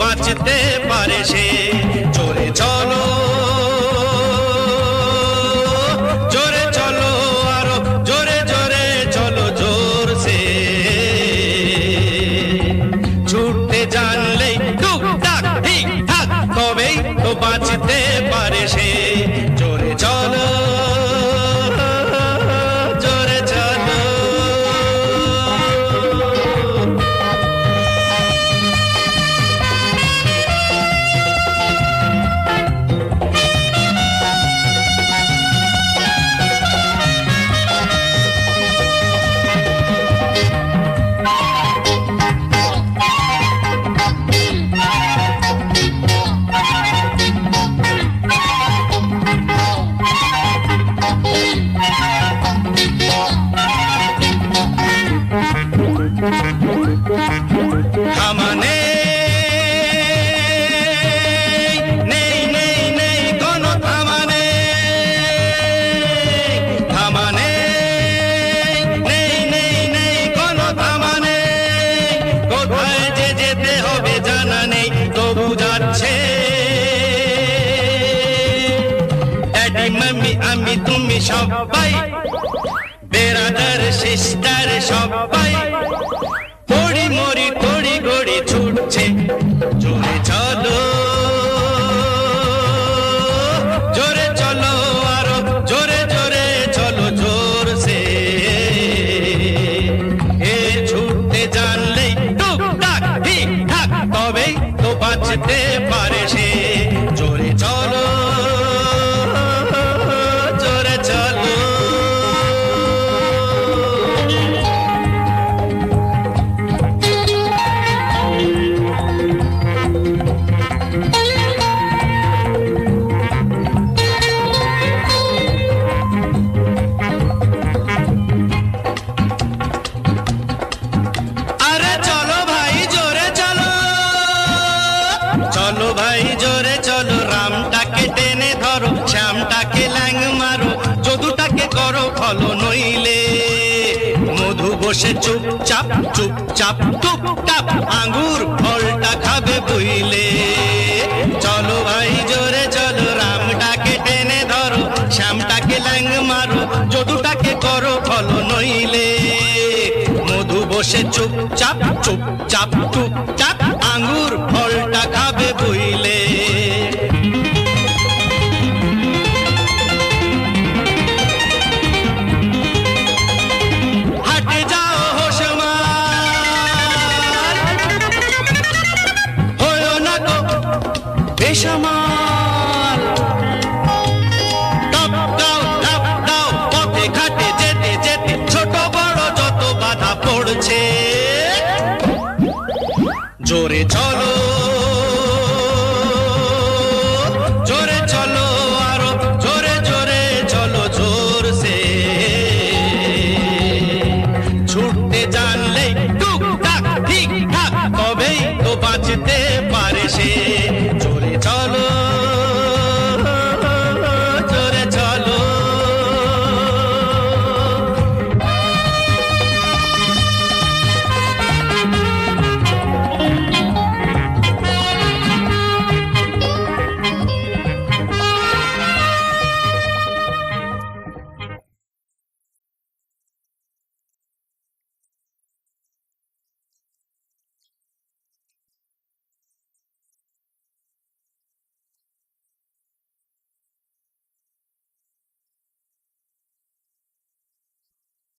বাঁচতে পারে সে। জোরে চলো জোরে চলো আরো জোরে জোরে চলো জোরসে, ছুটতে জানলেই টুকটাক ঠিকঠাক তবেই তো বাঁচতে পারে সে। জোরে চলো জোরে চলো। থামানে নেই নেই নেই কোনো থামানে, থামানে নেই নেই নেই কোনো থামানে। কোথায় যে যেতে হবে জানা নেই তবু যাচ্ছে। ড্যাডি মাম্মি আমি তুমি সবাই, বেরাদার সিস্টার সবাই তড়ি মরি তড়ি গড়ি ছুটছে। জোরে চলো জোরে চলো আরো জোরে জোরে চলো জোরসে, এ ছুটতে জানলেই টুকটাক ঠিকঠাক তবেই তো বাঁচতে পারে সে। জোরে চলো জোরে চলো। চলো ভাই জোরে চলো, রামটাকে টেনে ধরো, শ্যামটাকে ল্যাং মারো, যদুটাকে করো ফলো নইলে মধু বসে চুপচাপ চুপচাপ টুপটাপ আঙ্গুর ফলটা খাবে বুইলে। চলো ভাই জোরে চলো, রামটাকে টেনে ধরো, শ্যামটাকে ল্যাং মারো, যদুটাকে করো ফলো নইলে মধু বসে চুপচাপ চুপচাপ টুপটাপ আঙ্গুর ফলটা খাবে বুইলে। হাটে যাও হোশমার, হয়ো না গো বেসামাল। টপ দাও টপ দাও পথে ঘাটে যেতে যেতে ছোট বড় যত বাধা পড়ছে। জোরে চলো